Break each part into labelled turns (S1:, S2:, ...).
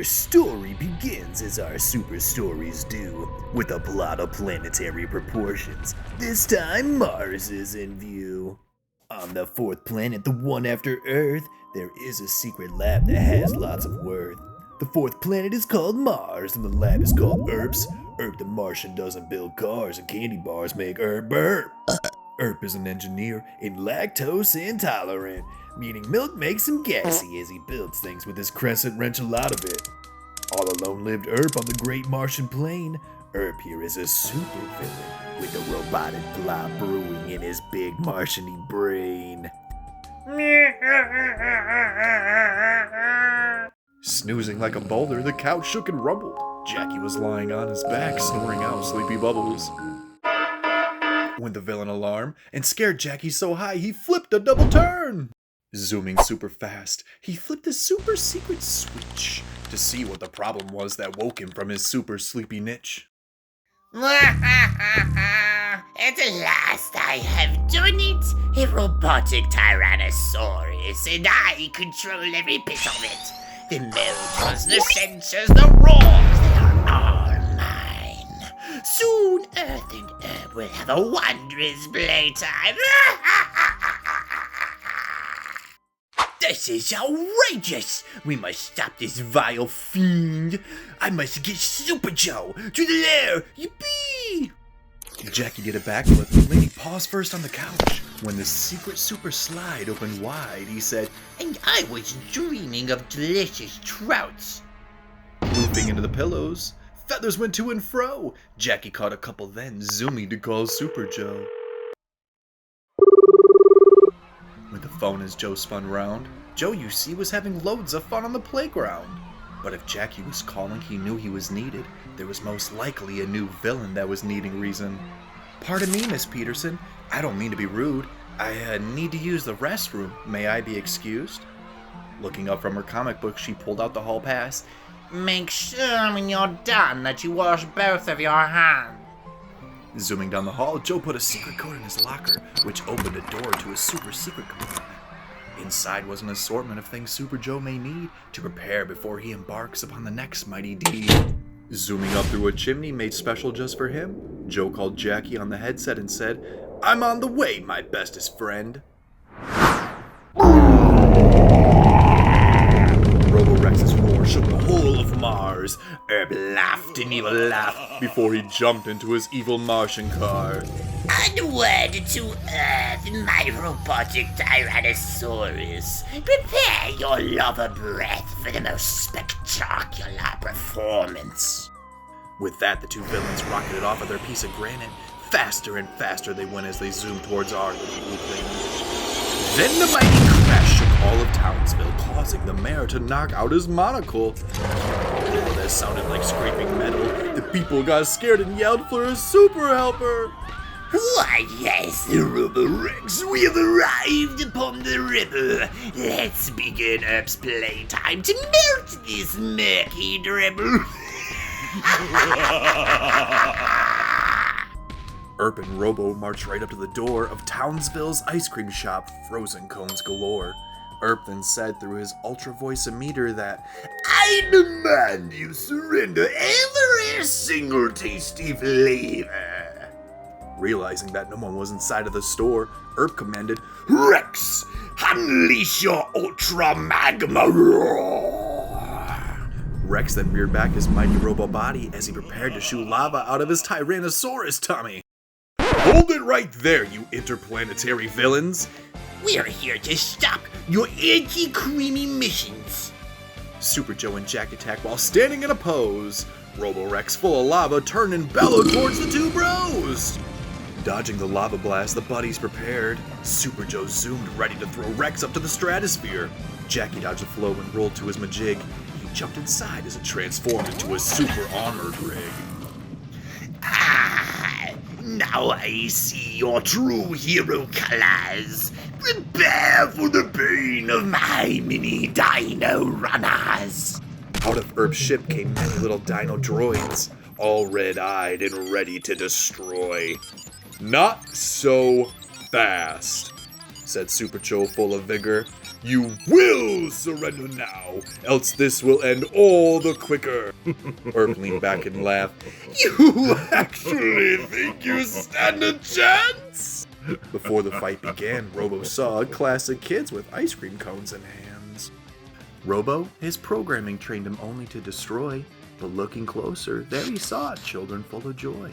S1: Our story begins as our super stories do, with a plot of planetary proportions. This time, Mars is in view. On the fourth planet, the one after Earth, there is a secret lab that has lots of worth. The fourth planet is called Mars, and the lab is called ERPS. Erp the Martian doesn't build cars, and candy bars make Erp burp. Erp is an engineer and lactose intolerant, meaning milk makes him gassy as he builds things with his crescent wrench a lot of it. All alone lived Erp on the great Martian plain. Erp here is a super villain with a robotic plot brewing in his big Martian-y brain.
S2: Snoozing like a boulder, the couch shook and rumbled. Jackie was lying on his back, snoring out sleepy bubbles. When the villain alarmed and scared Jackie so high he flipped a double turn. Zooming super fast, he flipped a super secret switch to see what the problem was that woke him from his super sleepy niche.
S3: At last I have done it! A robotic Tyrannosaurus, and I control every bit of it. The motors, the sensors, the roars, they are all mine. Soon Earth and Herb will have a wondrous playtime. This is outrageous! We must stop this vile fiend. I must get Super Joe to the lair. Yippee!
S2: Jackie did a backflip, leaning paws first on the couch. When the secret super slide opened wide, he said,
S3: And I was dreaming of delicious trouts.
S2: Looping into the pillows, feathers went to and fro. Jackie caught a couple then, zooming to call Super Joe. With the phone as Joe spun round, Joe, you see, was having loads of fun on the playground. But if Jackie was calling, he knew he was needed. There was most likely a new villain that was needing reason. Pardon me, Miss Peterson. I don't mean to be rude. I need to use the restroom. May I be excused? Looking up from her comic book, she pulled out the hall pass.
S3: Make sure when you're done that you wash both of your hands.
S2: Zooming down the hall, Joe put a secret code in his locker, which opened a door to a super secret compartment. Inside was an assortment of things Super Joe may need to prepare before he embarks upon the next mighty deed. Zooming up through a chimney made special just for him, Joe called Jackie on the headset and said, I'm on the way, my bestest friend. Roborex's roar shook the whole of Mars. Erb laughed an evil laugh before he jumped into his evil Martian car.
S3: Onward to Earth, my robotic Tyrannosaurus. Prepare your lover breath for the most spectacular performance.
S2: With that, the two villains rocketed off of their piece of granite. Faster and faster they went as they zoomed towards our little blue planet. Then the mighty crash shook all of Townsville, causing the mayor to knock out his monocle. Oh, that sounded like scraping metal. The people got scared and yelled for a super helper.
S3: Why, yes, Robosaurus, we have arrived upon the river. Let's begin Earp's playtime to melt this murky dribble.
S2: Erp and Robo marched right up to the door of Townsville's ice cream shop, frozen cones galore. Erp then said through his ultra voice-o-meter that, I demand you surrender every single tasty flavor. Realizing that no one was inside of the store, Erp commanded, Rex, unleash your ultra magma roar! Rex then reared back his mighty robo body as he prepared to shoot lava out of his Tyrannosaurus tummy. Hold it right there, you interplanetary villains!
S3: We're here to stop your anti-creamy missions.
S2: Super Joe and Jack attacked while standing in a pose. Roborex, full of lava, turned and bellowed towards the two bros. Dodging the lava blast, the buddies prepared. Super Joe zoomed, ready to throw Rex up to the stratosphere. Jackie dodged the flow and rolled to his majig. He jumped inside as it transformed into a super armored rig.
S3: Now I see your true hero colors. Prepare for the pain of my mini dino runners.
S2: Out of Earp's ship came many little dino droids, all red-eyed and ready to destroy. Not so fast, said Super Joe full of vigor. You will surrender now, else this will end all the quicker. Erp leaned back and laughed. You actually think you stand a chance? Before the fight began, Robo saw classic kids with ice cream cones in hands. Robo, his programming trained him only to destroy, but looking closer, there he saw children full of joy.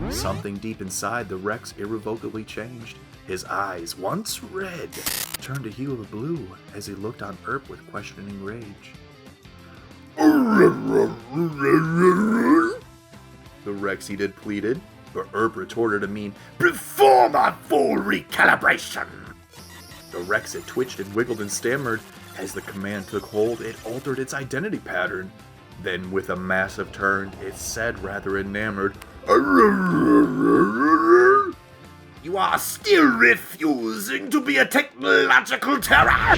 S2: Something deep inside the Rex irrevocably changed. His eyes, once red, turned a hue of blue as he looked on Erp with questioning rage. The Rex he did pleaded, but Erp retorted a mean, "Perform a full recalibration!" The Rex had twitched and wiggled and stammered. As the command took hold, it altered its identity pattern. Then, with a massive turn, it said rather enamored, "You are still refusing to be a technological terror?"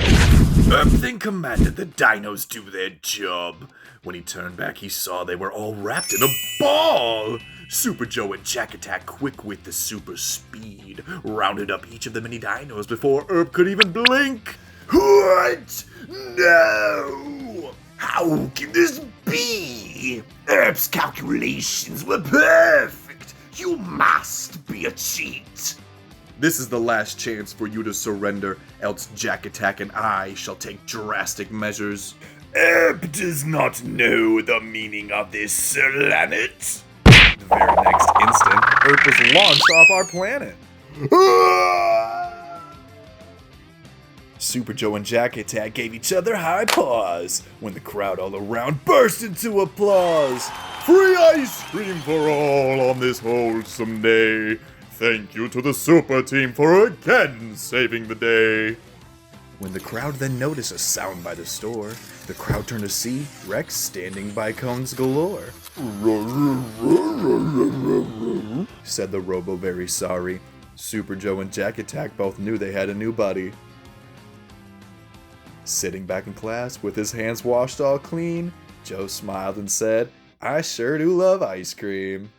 S2: Erp then commanded the dinos do their job. When he turned back, he saw they were all wrapped in a ball. Super Joe and Jack Attack, quick with the super speed, rounded up each of the mini dinos before Erp could even blink. What? No! How can this be? Erp's calculations were perfect. You must be a cheat. This is the last chance for you to surrender, else Jack Attack and I shall take drastic measures. Erp does not know the meaning of this planet. The very next instant, Erp was launched off our planet. Super Joe and Jack Attack gave each other high paws when the crowd all around burst into applause. Free ice cream for all on this wholesome day. Thank you to the Super Team for again saving the day. When the crowd then noticed a sound by the store, the crowd turned to see Rex standing by cones galore. Said the Robo, very sorry. Super Joe and Jack Attack both knew they had a new buddy. Sitting back in class with his hands washed all clean, Joe smiled and said, "I sure do love ice cream."